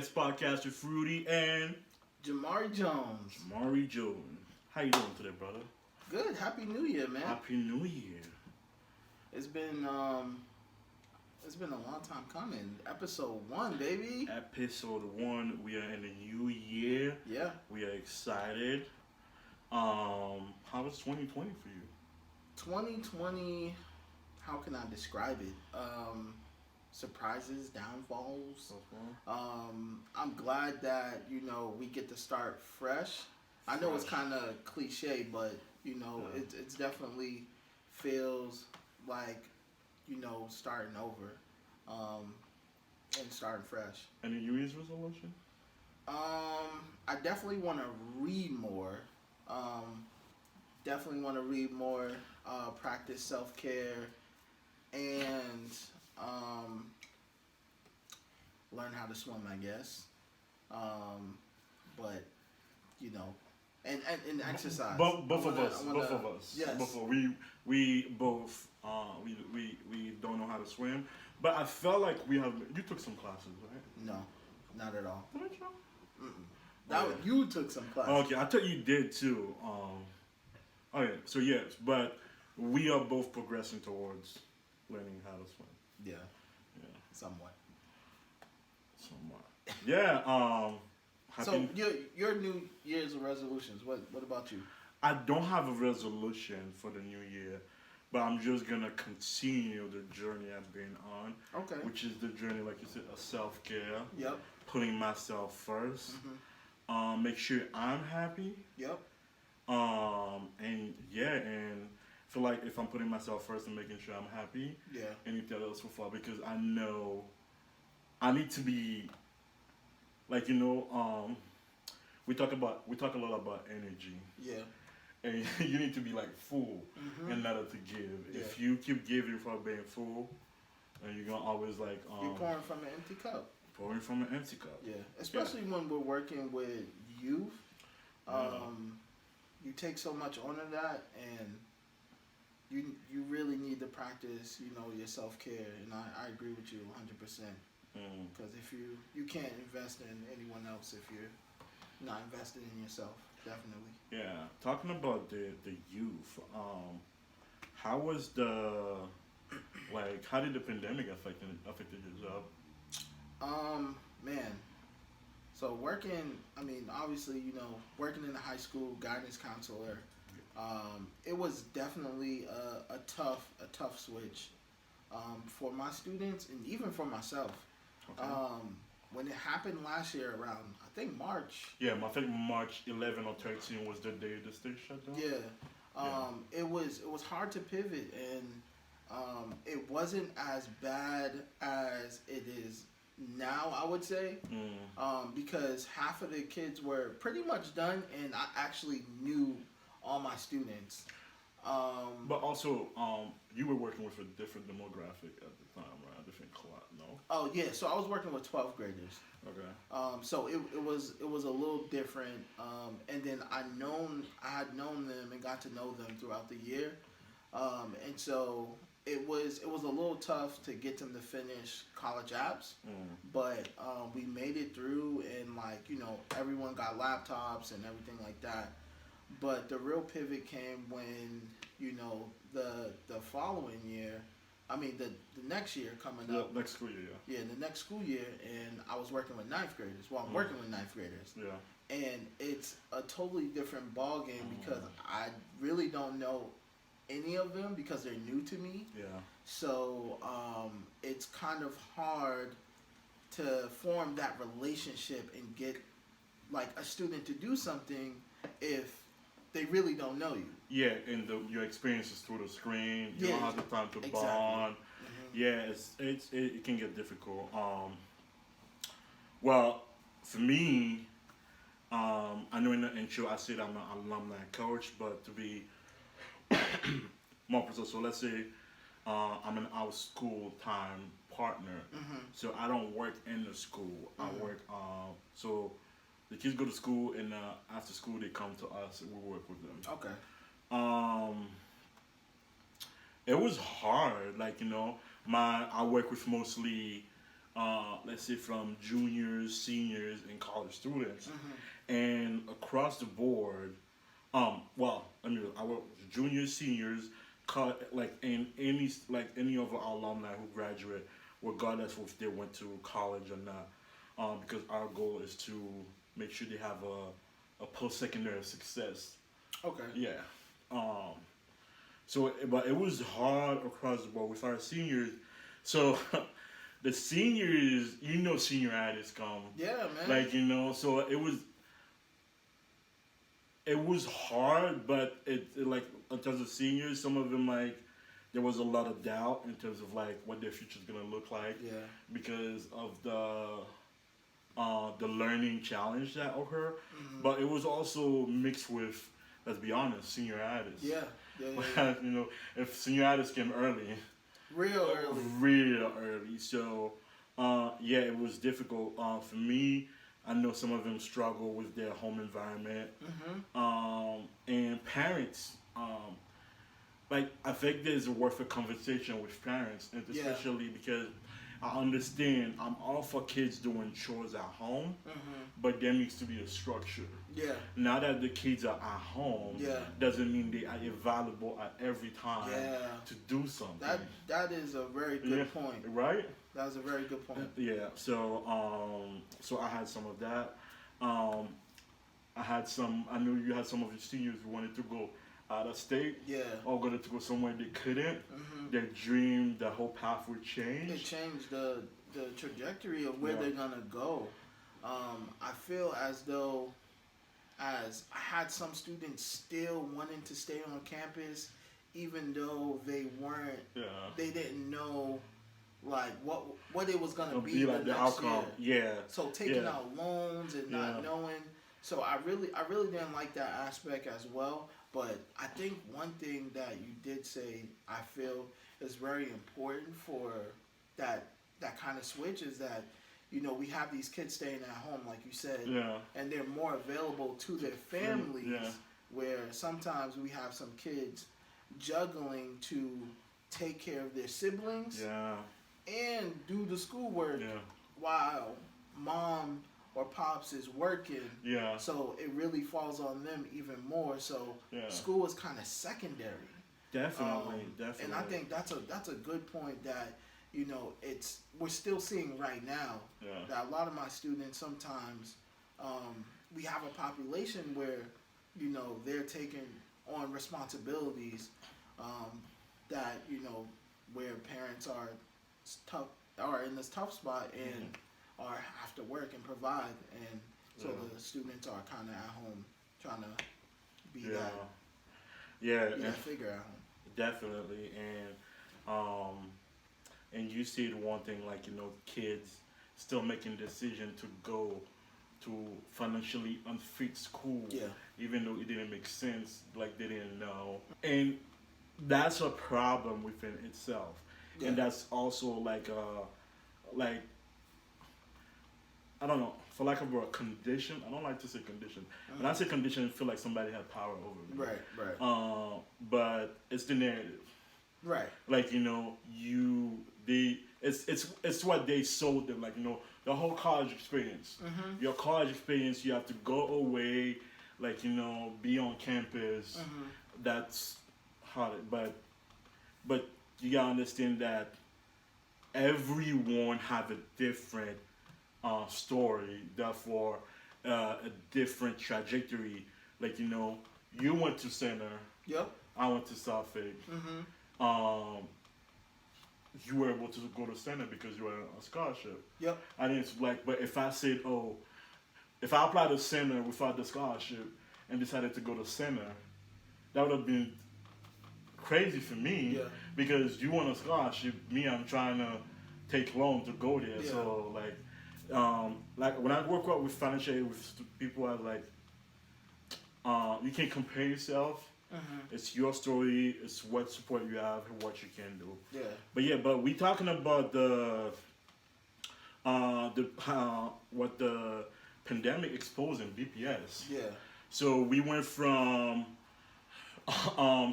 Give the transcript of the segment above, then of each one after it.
Guest Podcast with Rudy and Jamari Jones. Jamari Jones. How you doing today, brother? Good. Happy New Year, man. Happy New Year. It's been a long time coming. Episode 1, baby. Episode 1. We are in the new year. Yeah. We are excited. How was 2020 for you? 2020. How can I describe it? Surprises, downfalls. I'm glad that we get to start fresh. I know it's kind of cliche, but it's definitely feels like starting over and starting fresh. Any New Year's resolution? I definitely want to read more. Practice self-care, and learn how to swim, I guess. But and exercise. Both of us. Yes. We both we don't know how to swim, but I felt like you took some classes, right? No, not at all. Did you? You took some classes. Okay, I thought you did too. Okay, so yes, but we are both progressing towards learning how to swim. Yeah. Somewhat. Yeah. So your New Year's resolutions. What about you? I don't have a resolution for the new year, but I'm just gonna continue the journey I've been on. Okay. Which is the journey, like you said, of self-care. Yep. Putting myself first. Mm-hmm. Make sure I'm happy. Yep. And feel like if I'm putting myself first and making sure I'm happy, anything else will fall, because I know I need to be like, we talk a lot about energy. Yeah. And you need to be like full in order to give. Yeah. If you keep giving for being full, then you're gonna always like you're pouring from an empty cup. Pouring from an empty cup. Yeah. Especially when we're working with youth. You take so much on of that, and you really need to practice, your self-care, and I agree with you 100%. Because if you can't invest in anyone else if you're not invested in yourself, definitely. Yeah, talking about the youth, how was how did the pandemic affected your job? Man. So working in the high school guidance counselor, it was definitely a tough switch for my students and even for myself. Okay. When it happened last year around, I think March. Yeah, I think March 11 or 13 was the day the state shut down. Yeah. It was hard to pivot, and it wasn't as bad as it is now, I would say, because half of the kids were pretty much done, and I actually knew all my students. But also, you were working with a different demographic at the time, right? A different class, no? Oh yeah, so I was working with 12th graders. Okay. So it was a little different, and then I had known them and got to know them throughout the year, and so it was a little tough to get them to finish college apps, but we made it through, and everyone got laptops and everything like that. But the real pivot came when the following year, the next year coming up. Next school year. Yeah, the next school year, and I was working with 9th graders. Well, I'm working with 9th graders. Yeah. And it's a totally different ball game because I really don't know any of them because they're new to me. Yeah. So it's kind of hard to form that relationship and get like a student to do something if they really don't know you. Yeah, and your experiences through the screen, you don't have the time to bond. Yeah, it can get difficult. Well, for me, I know in the intro I said I'm an alumni coach, but to be more precise, so let's say I'm an out school time partner. So I don't work in the school. I work so the kids go to school, and after school they come to us and we work with them. Okay. It was hard, I work with mostly let's say from juniors, seniors, and college students, Mm-hmm. and across the board. Well, I mean, our juniors, seniors, like in any of our alumni who graduate, regardless if they went to college or not, because our goal is to make sure they have a post secondary success. Okay. Yeah. Um, but it was hard across the board with our seniors. So the seniors, senioritis come. Yeah, man. Like so it was hard, but like in terms of seniors, some of them like there was a lot of doubt in terms of like what their future's gonna look like Yeah. because of the learning challenge that occurred. Mm-hmm. But it was also mixed with, let's be honest, senioritis. Yeah. Yeah. Yeah. If senioritis came early, Real early. real early. So, yeah, it was difficult. For me, I know some of them struggle with their home environment. Mm-hmm. And parents, like, I think there's worth a conversation with parents, and Yeah. especially because I understand I'm all for kids doing chores at home, Mm-hmm. but there needs to be a structure. Yeah. Now that the kids are at home, Yeah. doesn't mean they are available at every time Yeah. to do something. That is a very good Yeah. point. Right? That was a very good point. Yeah. So I had some of that. I had some. I knew you had some of your seniors who wanted to go out of state Yeah. or wanted to go somewhere they couldn't. Mm-hmm. Their dream, the whole path would It change. changed the trajectory of where Yeah. they're gonna go. I feel as though as I had some students still wanting to stay on campus, even though they weren't, Yeah. they didn't know like what it was gonna It'll be be like the next outcome. year. Yeah. So taking Yeah. out loans and Yeah. not knowing. So I really didn't like that aspect as well. But I think one thing that you did say I feel is very important for that kind of switch is that we have these kids staying at home like you said, Yeah. and they're more available to their families. Yeah. Where sometimes we have some kids juggling to take care of their siblings Yeah. and do the schoolwork Yeah. while mom or pops is working. Yeah. So it really falls on them even more. So Yeah. school is kind of secondary. Definitely. Definitely. And I think that's a good point that we're still seeing right now Yeah. that a lot of my students sometimes we have a population where they're taking on responsibilities that where parents are tough are in this tough spot and are have to work and provide, and so Yeah. the students are kind of at home trying to be Yeah. that Yeah. be that And figure at home. definitely. And you see the one thing like kids still making decision to go to financially unfit school, Yeah. even though it didn't make sense, like they didn't know, and that's a problem within itself. Yeah. And that's also like I don't know, for lack of a word, condition. I don't like to say condition. When I say condition, I feel like somebody had power over me. Right. But it's the narrative. Right. Like it's what they sold them. Like the whole college experience. Mm-hmm. Your college experience, you have to go away, like be on campus. Mm-hmm. That's hard, but you gotta understand that everyone have a different story, therefore a different trajectory. Like you went to center, Yep. I went to Suffolk. Mm-hmm. You were able to go to center because you were on a scholarship. Yep. I didn't like, but if I said, if I applied to center without the scholarship and decided to go to center, that would have been crazy for me. Yeah. Because you want a scholarship, me, I'm trying to take loan to go there. Yeah. So like when I work out with financial aid with people, I like, you can't compare yourself. Mm-hmm. It's your story. It's what support you have and what you can do. Yeah. But we talking about what the pandemic exposed in BPS. Yeah. So we went from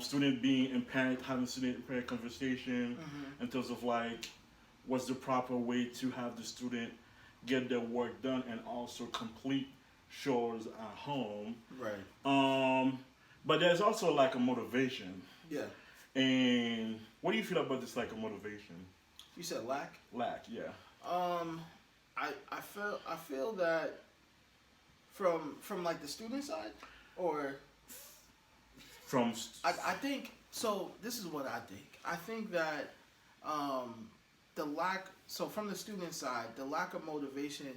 student being in parent having student parent conversation Mm-hmm. in terms of like what's the proper way to have the student get their work done and also complete chores at home. Right. But there's also like a motivation. Yeah. And what do you feel about this like a motivation? You said lack. Lack, yeah. I feel that from like the student side, or From I think so. This is what I think. I think that the lack. So from the student side, the lack of motivation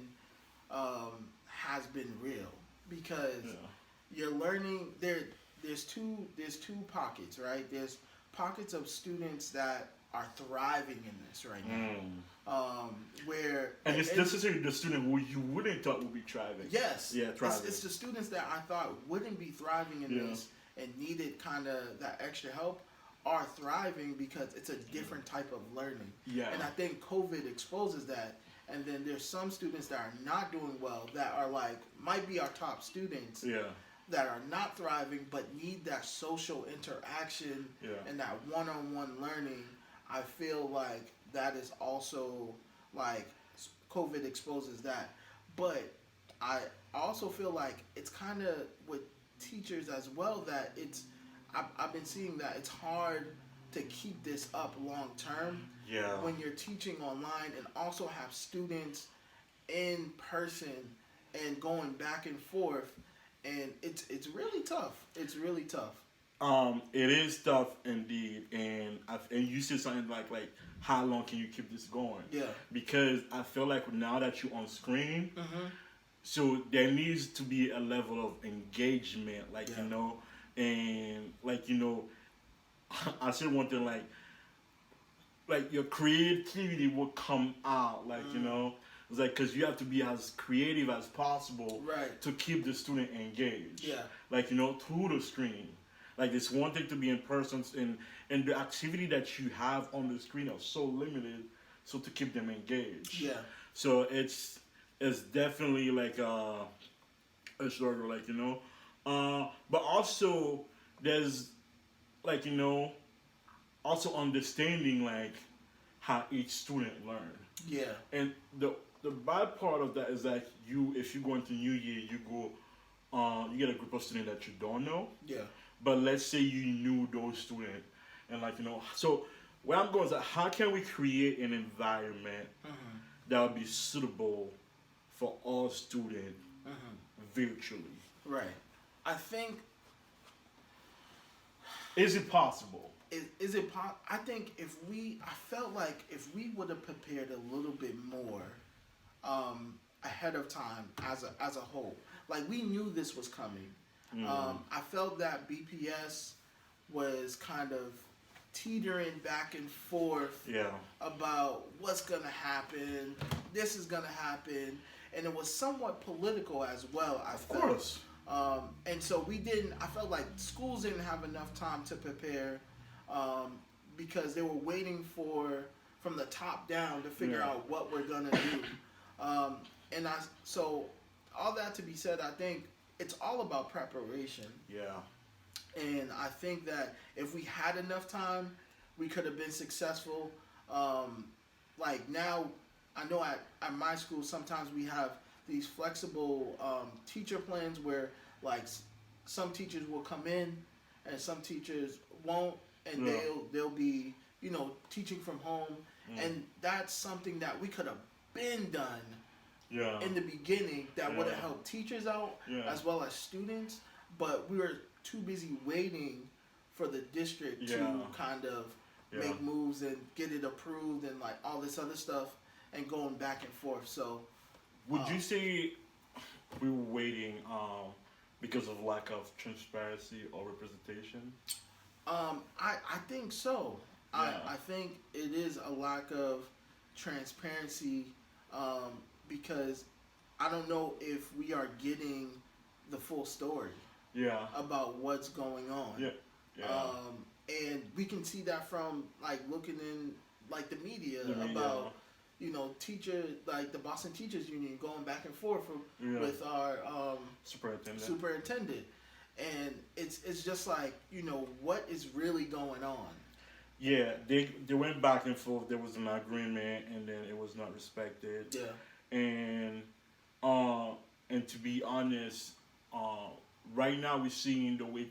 has been real because yeah. you're learning there. There's two pockets, right? There's pockets of students that are thriving in this right now, where And it's necessarily the student who you wouldn't thought would be thriving. yes, Yeah, thriving. it's the students that I thought wouldn't be thriving in this and needed kind of that extra help are thriving because it's a different type of learning. Yeah. And I think COVID exposes that. And then there's some students that are not doing well that are like might be our top students Yeah. that are not thriving but need that social interaction Yeah. and that one-on-one learning. I feel like that is also like COVID exposes that. But I also feel like it's kind of with teachers as well that I've been seeing that it's hard to keep this up long term Yeah. when you're teaching online and also have students in person and going back and forth, and it's really tough. It's really tough. It is tough indeed, and you said something like how long can you keep this going? Yeah. Because I feel like now that you're on screen, Mm-hmm. so there needs to be a level of engagement, like Yeah. and I said one thing like your creativity will come out, it's like because you have to be as creative as possible, Right. to keep the student engaged, Yeah. through the screen. Like it's one thing to be in person, and the activity that you have on the screen are so limited, so to keep them engaged. Yeah. So it's definitely like a struggle, but also there's also understanding like how each student learn. Yeah. And the bad part of that is that if you go into New Year, you get a group of students that you don't know. Yeah. But let's say you knew those students, and so where I'm going is that how can we create an environment Mm-hmm. that would be suitable for all students virtually? Right. I think Is it possible? is it I think I felt like if we would have prepared a little bit more ahead of time as a whole, like we knew this was coming. I felt that BPS was kind of teetering back and forth Yeah. about what's gonna happen, this is gonna happen, and it was somewhat political as well. I Of felt. course. And so I felt like schools didn't have enough time to prepare because they were waiting from the top down to figure Yeah. out what we're gonna do. So all that to be said, I think it's all about preparation. Yeah. And I think that if we had enough time, we could have been successful. Like now, I know at my school, sometimes we have these flexible teacher plans where like some teachers will come in and some teachers won't, and Yeah. they'll be teaching from home, and that's something that we could have been done Yeah. in the beginning that would have Yeah. helped teachers out Yeah. as well as students, but we were too busy waiting for the district Yeah. to kind of Yeah. make moves and get it approved and like all this other stuff and going back and forth. So Would you say we were waiting because of lack of transparency or representation? I think so. Yeah. I think it is a lack of transparency because I don't know if we are getting the full story Yeah. about what's going on. Yeah. Yeah. And we can see that from like looking in like the media The media. about teacher, like the Boston Teachers Union going back and forth Yeah. with our Superintendent. and it's just like what is really going on. yeah, they went back and forth. There was an agreement, and then it was not respected. Yeah. And uh, and to be honest, right now we're seeing the way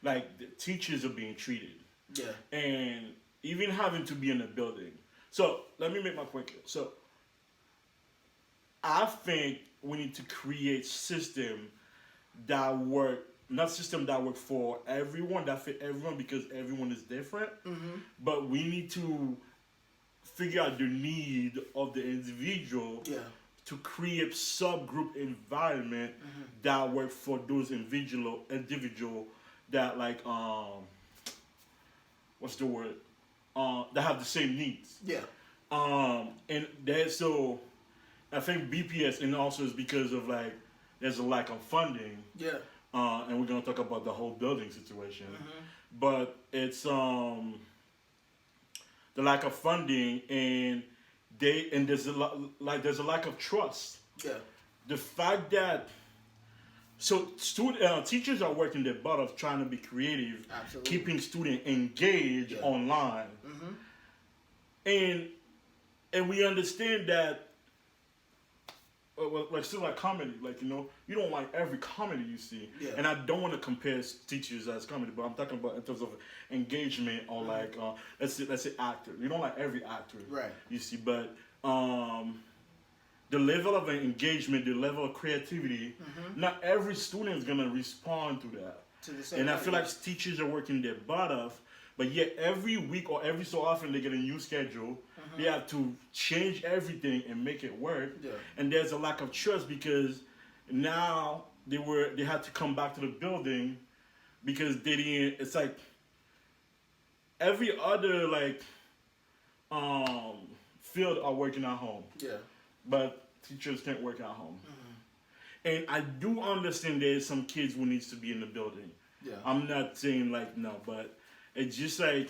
like the teachers are being treated, Yeah. and even having to be in a building. So let me make my point clear. So I think we need to create system that work, not system that work for everyone, that fit everyone because everyone is different. Mm-hmm. But we need to figure out the need of the individual Yeah. to create subgroup environment Mm-hmm. that work for those individual that like what's the word that have the same needs. Yeah. And that so I think BPS and also is because of like there's a lack of funding. Yeah. And we're gonna talk about the whole building situation. Mm-hmm. But it's the lack of funding and there's there's a lack of trust. Yeah. The fact that teachers are working their butt off trying to be creative, Absolutely. keeping students engaged online, Mm-hmm. and we understand that. Like still like comedy, like you don't like every comedy you see, Yeah. and I don't want to compare teachers as comedy, but I'm talking about in terms of engagement or like let's say actor. You don't like every actor, Right. You see, but the level of engagement, the level of creativity, Mm-hmm. not every student is gonna respond to that. To the same. And I feel level. like teachers are working their butt off, but yet every week or every so often they get a new schedule. They have to change everything and make it work. Yeah. And there's a lack of trust because now they had to come back to the building because they didn't. It's like every other like field are working at home, Yeah. but teachers can't work at home. And I do understand there's some kids who needs to be in the building. Yeah. I'm not saying like no, but it's just like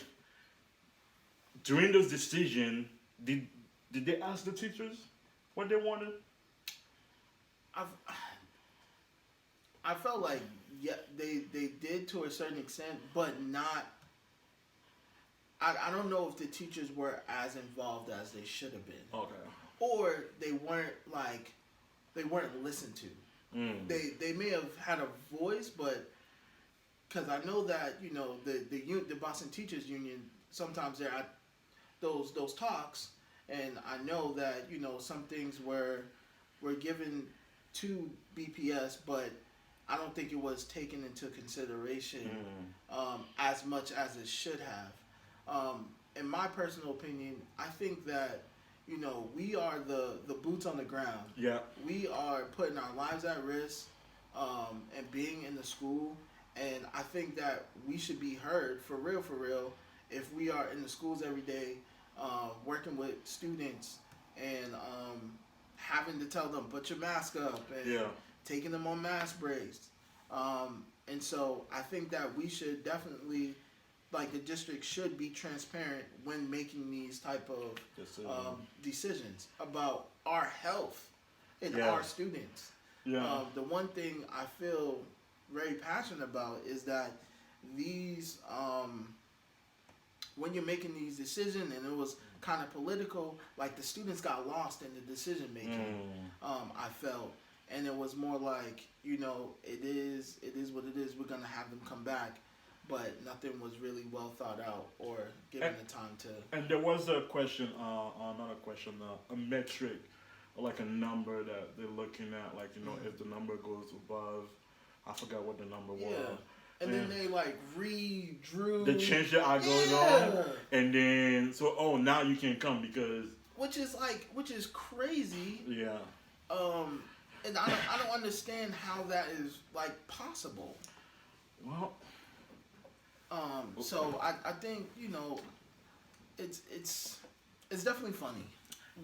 during those decisions, did they ask the teachers what they wanted? I felt like they did to a certain extent, but not. I don't know if the teachers were as involved as they should have been, Okay. or they weren't listened to. Mm. They may have had a voice, but because I know that the Boston Teachers Union sometimes they're at those talks, and I know that some things were given to BPS, but I don't think it was taken into consideration as much as it should have. In my personal opinion, I think that we are the boots on the ground. Yeah. We are putting our lives at risk and being in the school, and I think that we should be heard for real, if we are in the schools every day, working with students and having to tell them put your mask up and taking them on mask breaks. And so I think that we should definitely, like the district should be transparent when making these type of decisions about our health and our students. Yeah. The one thing I feel very passionate about is that these, when you're making these decisions, and it was kind of political, like the students got lost in the decision making. I felt, and it was more like it is what it is. We're gonna have them come back, but nothing was really well thought out or given the time to. And there was a question, not a question, a metric, or like a number that they're looking at, like if the number goes above, I forgot what the number was. And then they like redrew. They changed the algorithm, and then now you can come because which is crazy. Yeah. And I don't understand how that is like possible. Well. So I think it's definitely funny.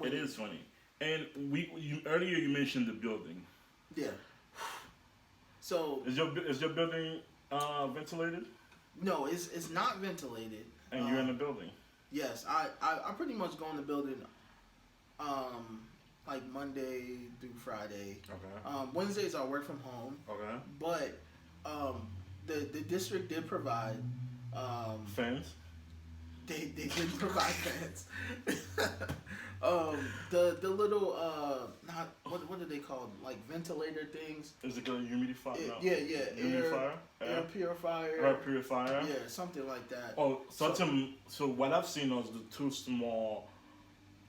It is funny, and earlier you mentioned the building. Yeah. So is your building ventilated? No, it's not ventilated. And you're in the building. Yes, I pretty much go in the building like Monday through Friday. Okay. Wednesdays I work from home. Okay. But the district did provide fans. They didn't provide fans. The little not what are they called, like ventilator things? Is it a humidifier? No. Yeah, Humidifier? air purifier. Air purifier? Yeah, something like that. Oh, so what I've seen was the two small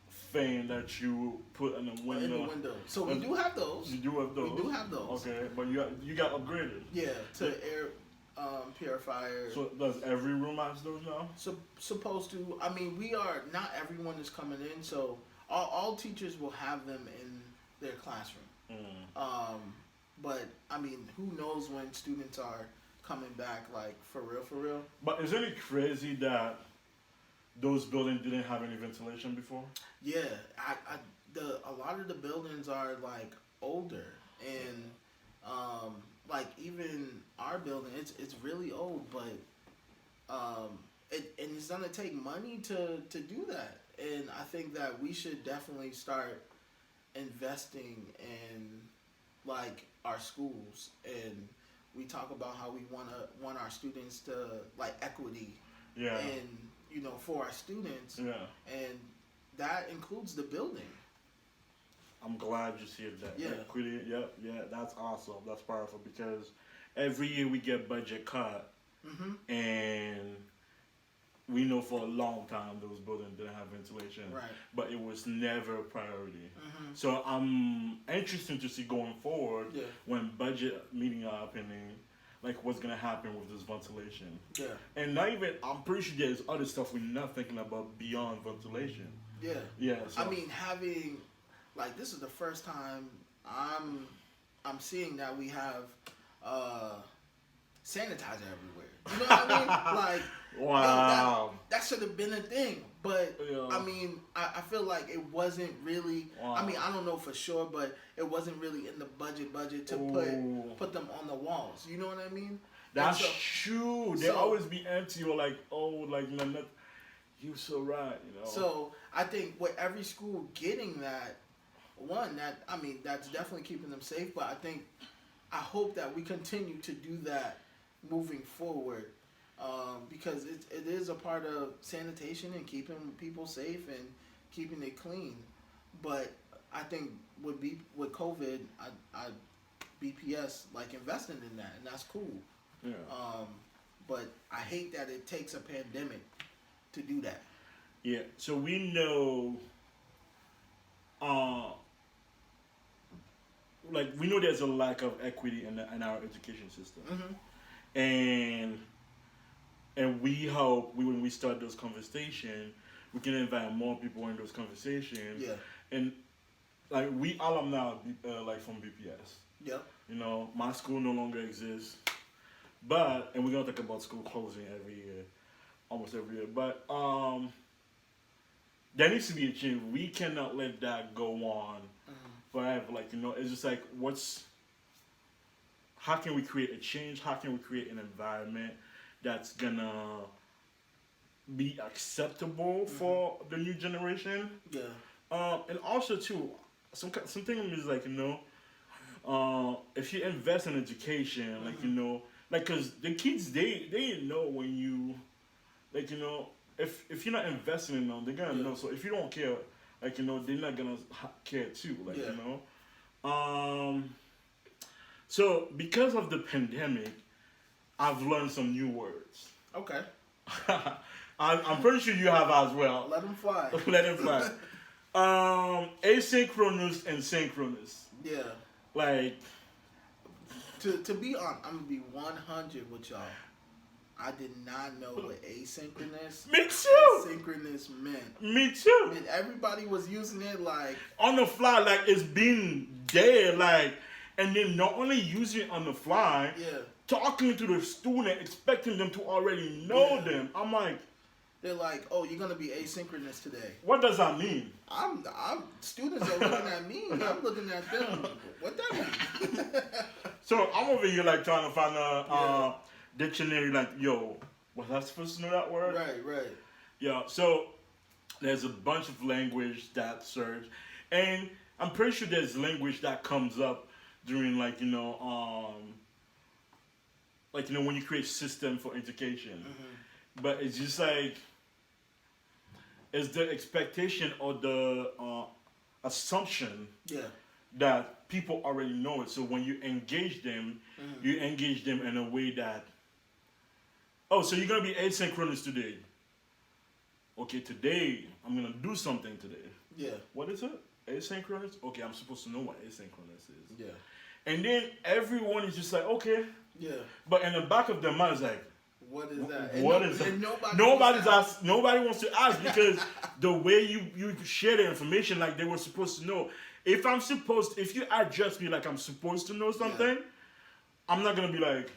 fan that you put in the window. In the window. So we do have those. You do have those. We do have those. Okay, but you got upgraded. Yeah, to air purifier. So does every room has those now? Supposed to. I mean, we are not everyone is coming in, so all teachers will have them in their classroom. But I mean, who knows when students are coming back, like for real? But isn't it crazy that those buildings didn't have any ventilation before? Yeah, a lot of the buildings are like older, and like even our building, it's really old, but and it's gonna take money to do that, and I think that we should definitely start investing in like our schools, and we talk about how we want our students to like equity, and for our students, and that includes the building. I'm glad you see that. Yeah. Equity, yeah, that's awesome. That's powerful because every year we get budget cut, and we know for a long time those buildings didn't have ventilation, Right. but it was never a priority. So I'm interested to see going forward when budget meeting are happening, like what's gonna happen with this ventilation. Yeah. And not even, I'm pretty sure there's other stuff we're not thinking about beyond ventilation. Yeah. Yeah. So. I mean, having like this is the first time I'm seeing that we have sanitizer everywhere. You know what I mean? Like, wow. That should have been a thing. But I mean, I feel like it wasn't really. Wow. I mean, I don't know for sure, but it wasn't really in the budget to put them on the walls. You know what I mean? That's true. They always be empty or like, not. You so right. So I think with every school getting that, that's definitely keeping them safe. But I hope that we continue to do that moving forward, because it is a part of sanitation and keeping people safe and keeping it clean. But I think with COVID, I BPS like investing in that, and that's cool. Yeah. But I hate that it takes a pandemic to do that. Yeah. So we know. We know there's a lack of equity in our education system, and we hope when we start those conversations, we can invite more people in those conversations. Yeah. And like we alumni from BPS. Yep. My school no longer exists, but we're gonna talk about school closing almost every year. But there needs to be a change. We cannot let that go on forever. It's just like how can we create a change? How can we create an environment that's gonna be acceptable for the new generation? Yeah. And also too, something is if you invest in education, because the kids they know when you, if you're not investing in them, they're gonna know. So if you don't care, they're not gonna care too. So because of the pandemic, I've learned some new words. Okay. I'm pretty sure you have as well. Let them fly. Let them fly. Asynchronous and synchronous. Yeah. Like. To be honest, I'm gonna be 100 with y'all. I did not know what asynchronous Me too. and synchronous meant. Me too. And everybody was using it like on the fly, like it's being there, and then not only using it on the fly, talking to the student, expecting them to already know them. I'm like, they're like, oh, you're gonna be asynchronous today. What does that mean? I'm students are looking at me. I'm looking at them. What that mean? So I'm over here trying to find a dictionary. Yo, was I supposed to know that word? Right. Yeah. So there's a bunch of language that search, and I'm pretty sure there's language that comes up during when you create system for education. But it's just is the expectation or the assumption Yeah. that people already know it. So when you engage them, you engage them in a way that, oh, so you're gonna be asynchronous today. Okay, today I'm gonna do something today. Yeah. What is it? Asynchronous? Okay, I'm supposed to know what asynchronous is. Yeah. And then everyone is just like, okay. Yeah. But in the back of their mind is like, What is that? what is that? And Nobody wants to ask because the way you share the information like they were supposed to know. If you address me like I'm supposed to know something, I'm not gonna be like,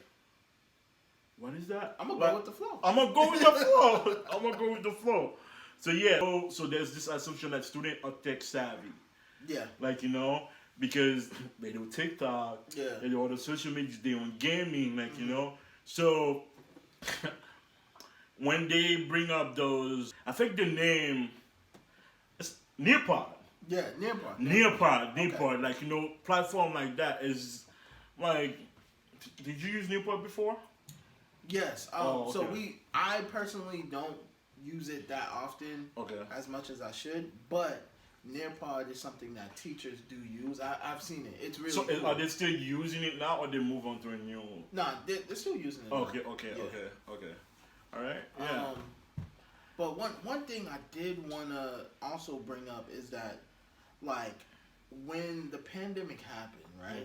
what is that? I'm gonna go with the flow. I'm gonna go with the flow. I'm gonna go with the flow. So yeah, so there's this assumption that students are tech savvy. Yeah. Like, because they do TikTok, Yeah. they do all the social media, they on gaming, like, So when they bring up those, I think the name is Nearpod. Yeah, Nearpod. Nearpod, like, platform like that is like, did you use Nearpod before? Yes. Okay. So I personally don't use it that often, as much as I should, but Nearpod is something that teachers do use. I've seen it. It's really cool. Are they still using it now, or they move on to a new? Nah, they're still using it. Okay. All right. Yeah. But one thing I did want to also bring up is that, like, when the pandemic happened, right,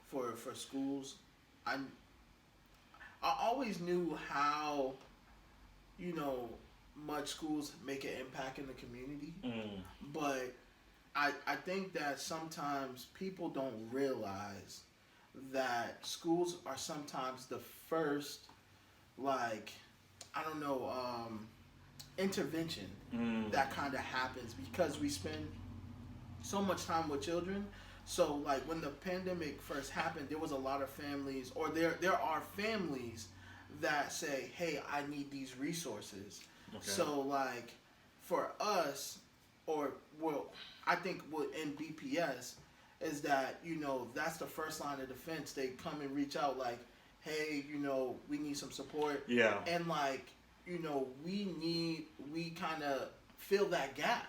for schools, I always knew how, much schools make an impact in the community, but I think that sometimes people don't realize that schools are sometimes the first, like, I don't know, intervention that kind of happens because we spend so much time with children. So, like, when the pandemic first happened, there was a lot of families, or there are families that say, hey, I need these resources. Okay. So, like, for us, I think in BPS, is that, that's the first line of defense. They come and reach out like, hey, we need some support. Yeah. And, like, we kind of fill that gap.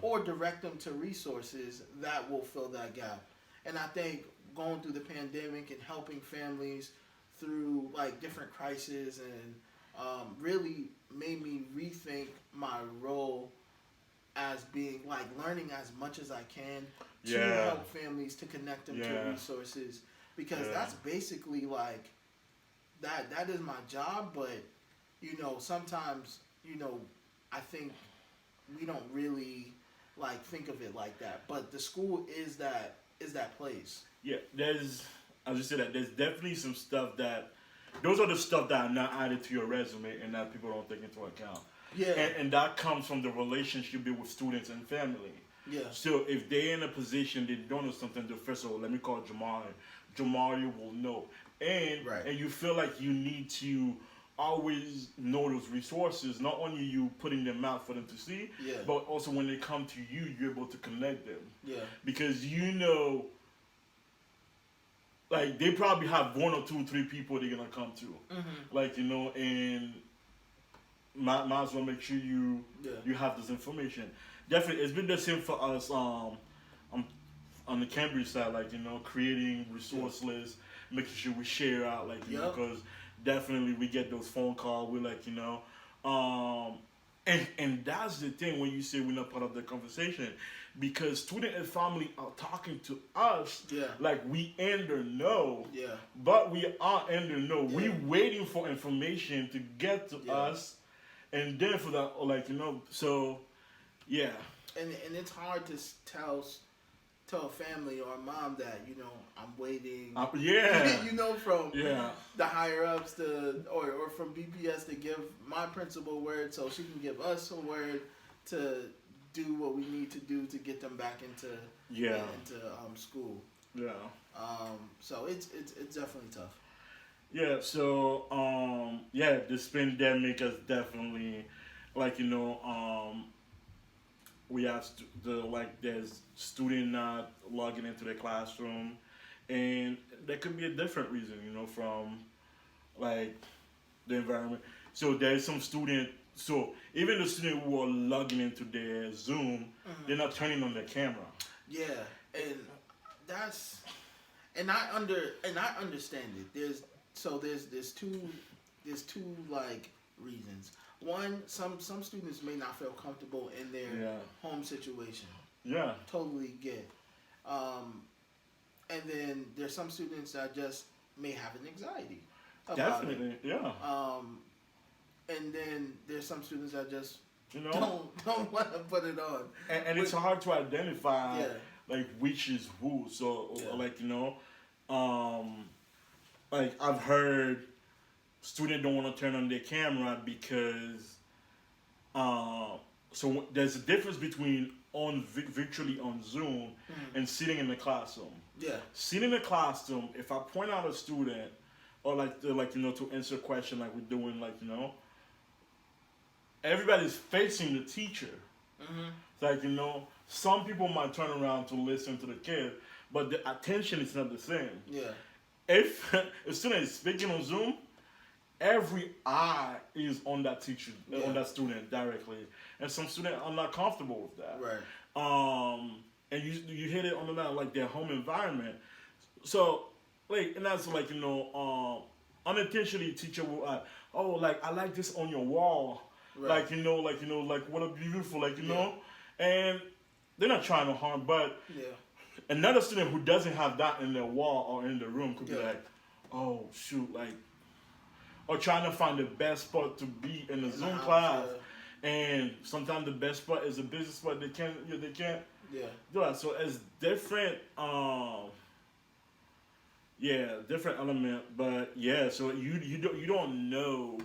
Or direct them to resources that will fill that gap. And I think going through the pandemic and helping families through, like, different crises and really made me rethink my role as being, like, learning as much as I can to help families, to connect them to resources, because that's basically, like, that is my job. But sometimes I think we don't really, like, think of it like that, but the school is that place. Yeah, there's definitely some stuff those are the stuff that are not added to your resume and that people don't take into account. Yeah. And that comes from the relationship you build with students and family. Yeah. So if they're in a position they don't know something, first of all, let me call Jamari. Jamari will know. And you feel like you need to always know those resources, not only you putting them out for them to see, but also when they come to you, you're able to connect them. Yeah. Because like, they probably have 1 or 2 or 3 people they're gonna come to. Like, and might as well make sure you have this information. Definitely, it's been the same for us on the Cambridge side, like, creating resource lists, making sure we share out, like, because definitely we get those phone calls. We're like, and that's the thing when you say we're not part of the conversation, because student and family are talking to us like we in the know, but we are in the know. We waiting for information to get to us, and then for that, like, so yeah. And it's hard to tell a family or a mom that, I'm waiting. From the higher ups or from BPS to give my principal word so she can give us a word to do what we need to do to get them back into school. Yeah. So it's definitely tough. Yeah. So this pandemic has definitely, like, we have there's student not logging into the classroom, and there could be a different reason, from, like, the environment. So there's some student So even the students who are logging into their Zoom, they're not turning on their camera. Yeah, and that's and I understand it. There's two like reasons. One, some students may not feel comfortable in their home situation. Yeah. Totally get. And then there's some students that just may have an anxiety about Definitely. it. Yeah. And then there's some students that just You know. don't want to put it on. And it's hard to identify Yeah. like which is who. So Yeah. like like I've heard students don't want to turn on their camera because so there's a difference between virtually on Zoom and sitting in the classroom. Yeah. Sitting in the classroom, if I point out a student or to answer a question like we're doing everybody's facing the teacher. Like some people might turn around to listen to the kid, but the attention is not the same. Yeah. If a student is speaking on Zoom, every eye is on that teacher, on that student directly, and some students are not comfortable with that. Right. And you hit it on the line, like their home environment. So and that's unintentionally teacher will I like this on your wall. Right. Like what a beautiful, and they're not trying to harm, but another student who doesn't have that in their wall or in the room could be like, oh shoot, or trying to find the best spot to be in the Zoom class, and sometimes the best spot is a busy spot. They can't do that. So it's different. Different element, but so you don't know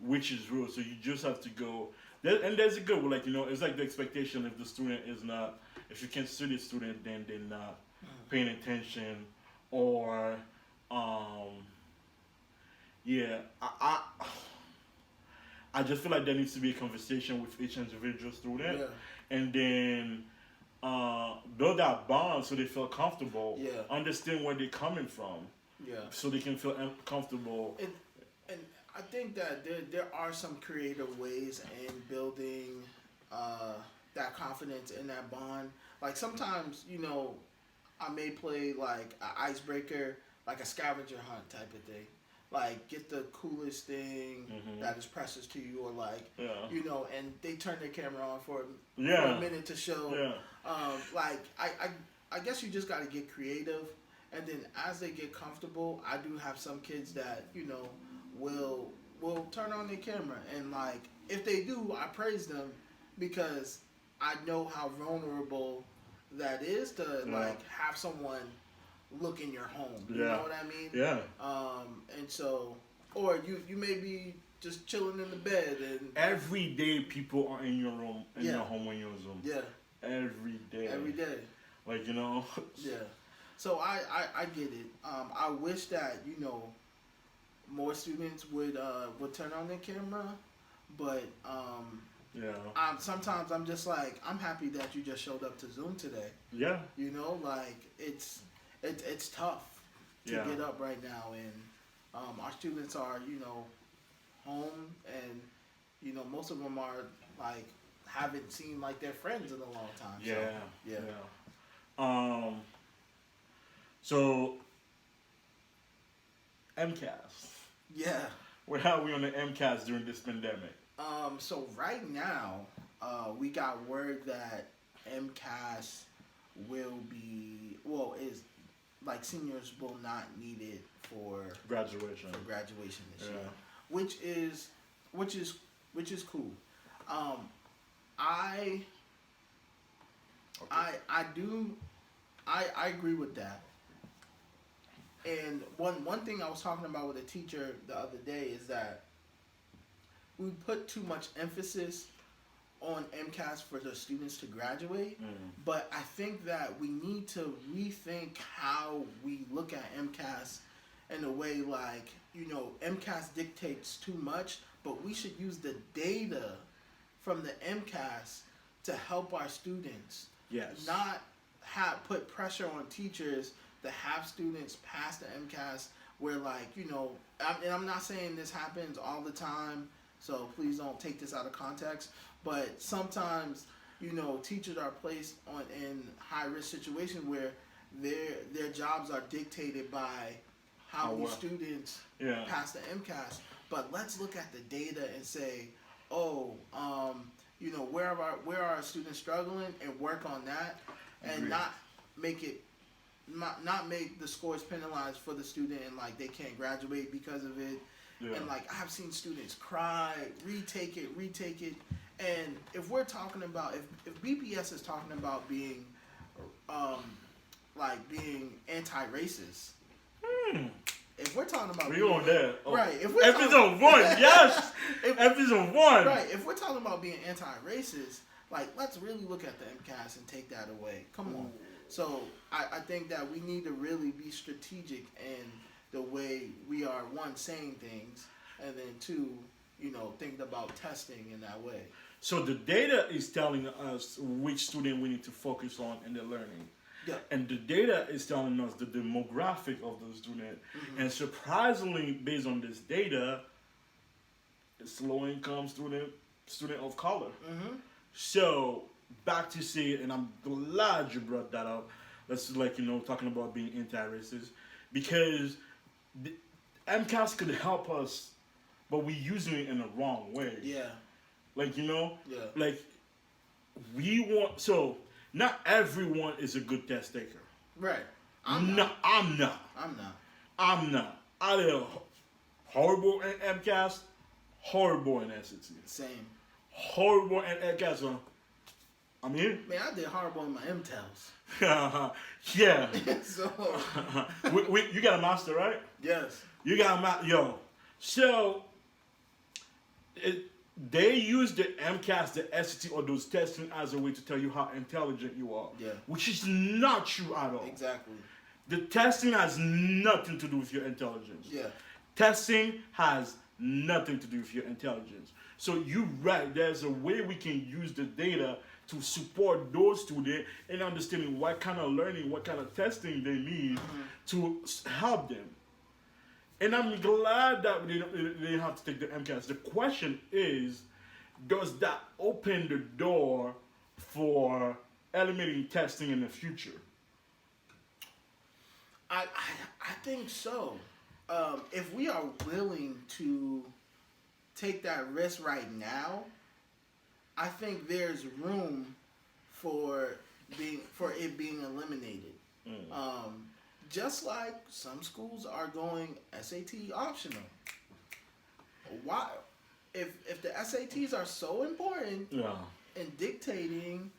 which is real, so you just have to go there, and there's a good one, it's like the expectation if the student is not, if you can't see the student, then they're not paying attention, or I just feel like there needs to be a conversation with each individual student, and then build that bond so they feel comfortable, understand where they're coming from, so they can feel comfortable. And I think that there are some creative ways in building that confidence and that bond. Like sometimes, I may play like an icebreaker, like a scavenger hunt type of thing. Like get the coolest thing that is precious to you, or and they turn their camera on for a minute to show. I guess you just got to get creative, and then as they get comfortable, I do have some kids that will turn on their camera, and if they do, I praise them because I know how vulnerable that is to have someone look in your home. You know what I mean? Yeah. And so, or you may be just chilling in the bed, and every day people are in your room, in your home when you're on Zoom. Yeah. Every day. Every day. Yeah. So I get it. I wish that more students would turn on their camera, but sometimes I'm just like, I'm happy that you just showed up to Zoom today. Yeah. It's tough to get up right now, and our students are home, and most of them are haven't seen their friends in a long time. So MCAS. Yeah. How are we on the MCAS during this pandemic? So right now, we got word that MCAS will be seniors will not need it for graduation this year, which is cool. I agree with that. And one thing I was talking about with a teacher the other day is that we put too much emphasis on MCAS for the students to graduate, but I think that we need to rethink how we look at MCAS in a way MCAS dictates too much, but we should use the data from the MCAS to help our students. Yes. Not put pressure on teachers to have students pass the MCAS where and I'm not saying this happens all the time, So please don't take this out of context. But sometimes, teachers are placed in high risk situations where their jobs are dictated by how these students pass the MCAS. But let's look at the data and say, oh, where are our students struggling, and work on that, and not make the scores penalized for the student, and like they can't graduate because of it. Yeah. And like I've seen students cry, retake it, and if we're talking about if BPS is talking about being being anti-racist. If we're talking about we on that, right? If we're episode 1, yes, episode 1, right? If we're talking about being anti-racist, like let's really look at the MCAS and take that away. Come on. So I think that we need to really be strategic in the way we are, one, saying things, and then two, thinking about testing in that way. So the data is telling us which student we need to focus on in their learning. Yeah. And the data is telling us the demographic of the student. Mm-hmm. And surprisingly, based on this data, it's low income student of color. Mm-hmm. So back to say, and I'm glad you brought that up. Let's talking about being anti-racist, because the MCAS could help us, but we're using it in the wrong way. Yeah. Yeah. We want, so not everyone is a good test taker. Right. I'm not. I did horrible in MCAS, horrible in SAT. Same. Horrible in MCAS. I'm here. Man, I did horrible in my MTELs. Yeah. So. You got a master, right? Yes. You got a master. Yo. So, they use the MCAS, the SAT, or those testing as a way to tell you how intelligent you are. Yeah. Which is not true at all. Exactly. The testing has nothing to do with your intelligence. Yeah. Testing has nothing to do with your intelligence. So you're right. There's a way we can use the data to support those students in understanding what kind of learning, what kind of testing they need to help them. And I'm glad that they didn't have to take the MCAS. The question is, does that open the door for eliminating testing in the future? I think so. If we are willing to take that risk right now, I think there's room for it being eliminated. Just like some schools are going SAT optional. Why? If the SATs are so important in dictating,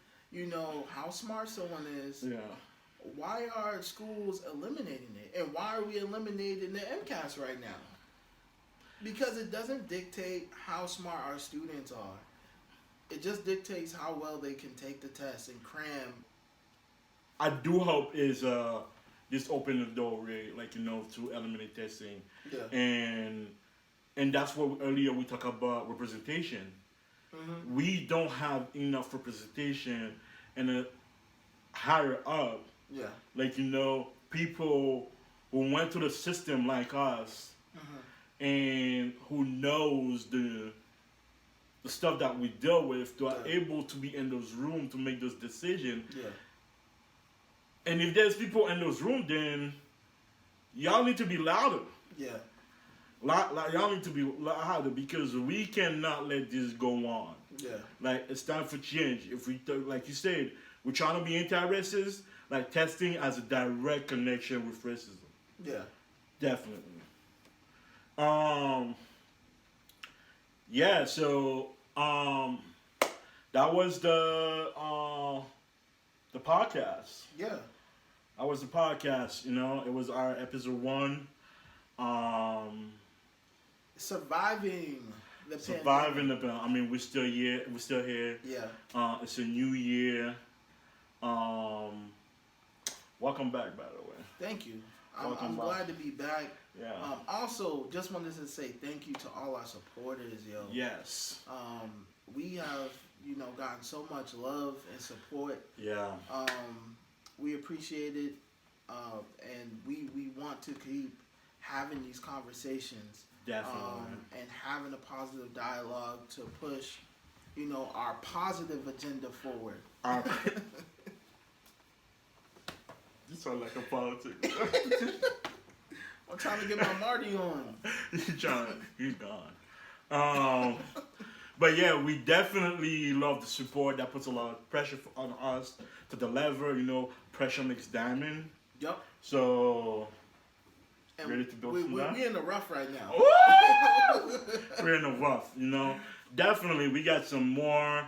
how smart someone is, why are schools eliminating it? And why are we eliminating the MCAS right now? Because it doesn't dictate how smart our students are. It just dictates how well they can take the test and cram. I do hope is just open the door, really, to eliminate testing. Yeah. And that's what earlier we talked about representation. Mm-hmm. We don't have enough representation in a higher up. Yeah. People who went through the system like us, and who knows the stuff that we deal with, to are able to be in those rooms to make those decisions. Yeah. And if there's people in those rooms, then y'all need to be louder. Yeah. Y'all need to be louder, because we cannot let this go on. Yeah. It's time for change. If we, like you said, we're trying to be anti-racist, testing has a direct connection with racism. Yeah. Definitely. Yeah, so that was the podcast. Yeah. That was the podcast, it was our episode 1. Surviving the pandemic. I mean, we're still here. Yeah. It's a new year. Welcome back, by the way. Thank you. I'm glad to be back. Yeah. Also, just wanted to say thank you to all our supporters, yo. Yes. We have, gotten so much love and support. Yeah. We appreciate it, and we want to keep having these conversations Definitely. And having a positive dialogue to push, our positive agenda forward. Our, you sound like a politic. I'm trying to get my Marty on. He's gone. But yeah, we definitely love the support. That puts a lot of pressure on us to deliver. Pressure makes diamond. Yep. So, And ready to build from that? We're in the rough right now. We're in the rough, Definitely, we got some more.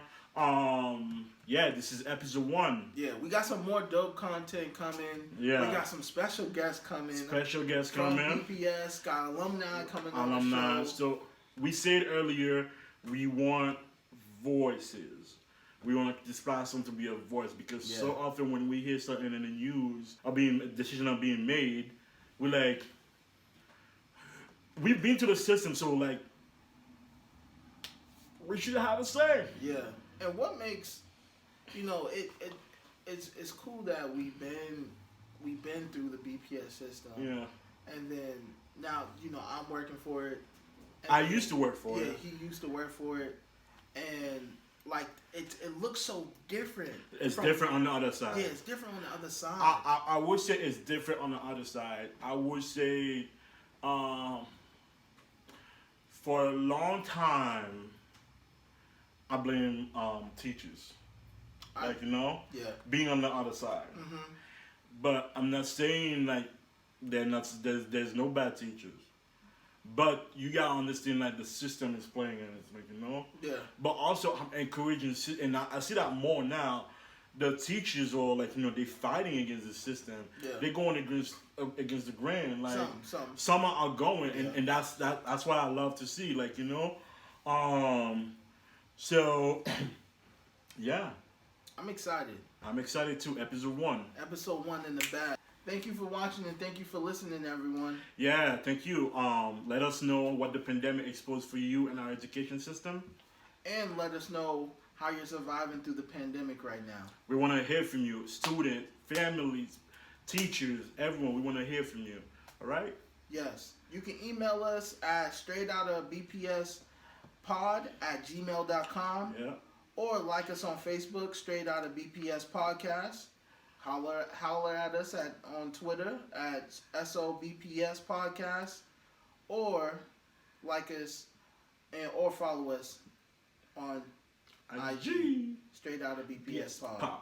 This is episode 1. Yeah, we got some more dope content coming. Yeah. We got some special guests coming. From BPS, got alumni coming on Alumni. the show. So, we said earlier, we want voices. We want this platform to be a voice because so often when we hear something in the news decisions are being made, we're like, we've been to the system, so like, we should have a say. Yeah, and what makes, it's cool that we've been through the BPS system. Yeah. And then now I'm working for it. I used to work for it. Yeah, he used to work for it, and like it looks so different. It's different on the other side. Yeah, it's different on the other side. I would say it's different on the other side. I would say, for a long time, I blame teachers. Being on the other side. Mm-hmm. But I'm not saying like there's no bad teachers. But you gotta understand like the system is playing in it, Yeah. But also I'm encouraging, and I see that more now. The teachers are like they fighting against the system. Yeah. They're going against the grain. Like some are going, and that's what I love to see. So yeah. I'm excited. I'm excited too. Episode 1. Episode 1 in the bag. Thank you for watching and thank you for listening, everyone. Yeah, thank you. Let us know what the pandemic exposed for you in our education system. And let us know how you're surviving through the pandemic right now. We want to hear from you, students, families, teachers, everyone. We want to hear from you. All right? Yes. You can email us at straightoutofbpspod@gmail.com. Yeah. Or like us on Facebook, Straight Out of BPS Podcast. Holler at us on Twitter at SOBPS Podcast. Or like us or follow us on IG. Straight Out of BPS Pod.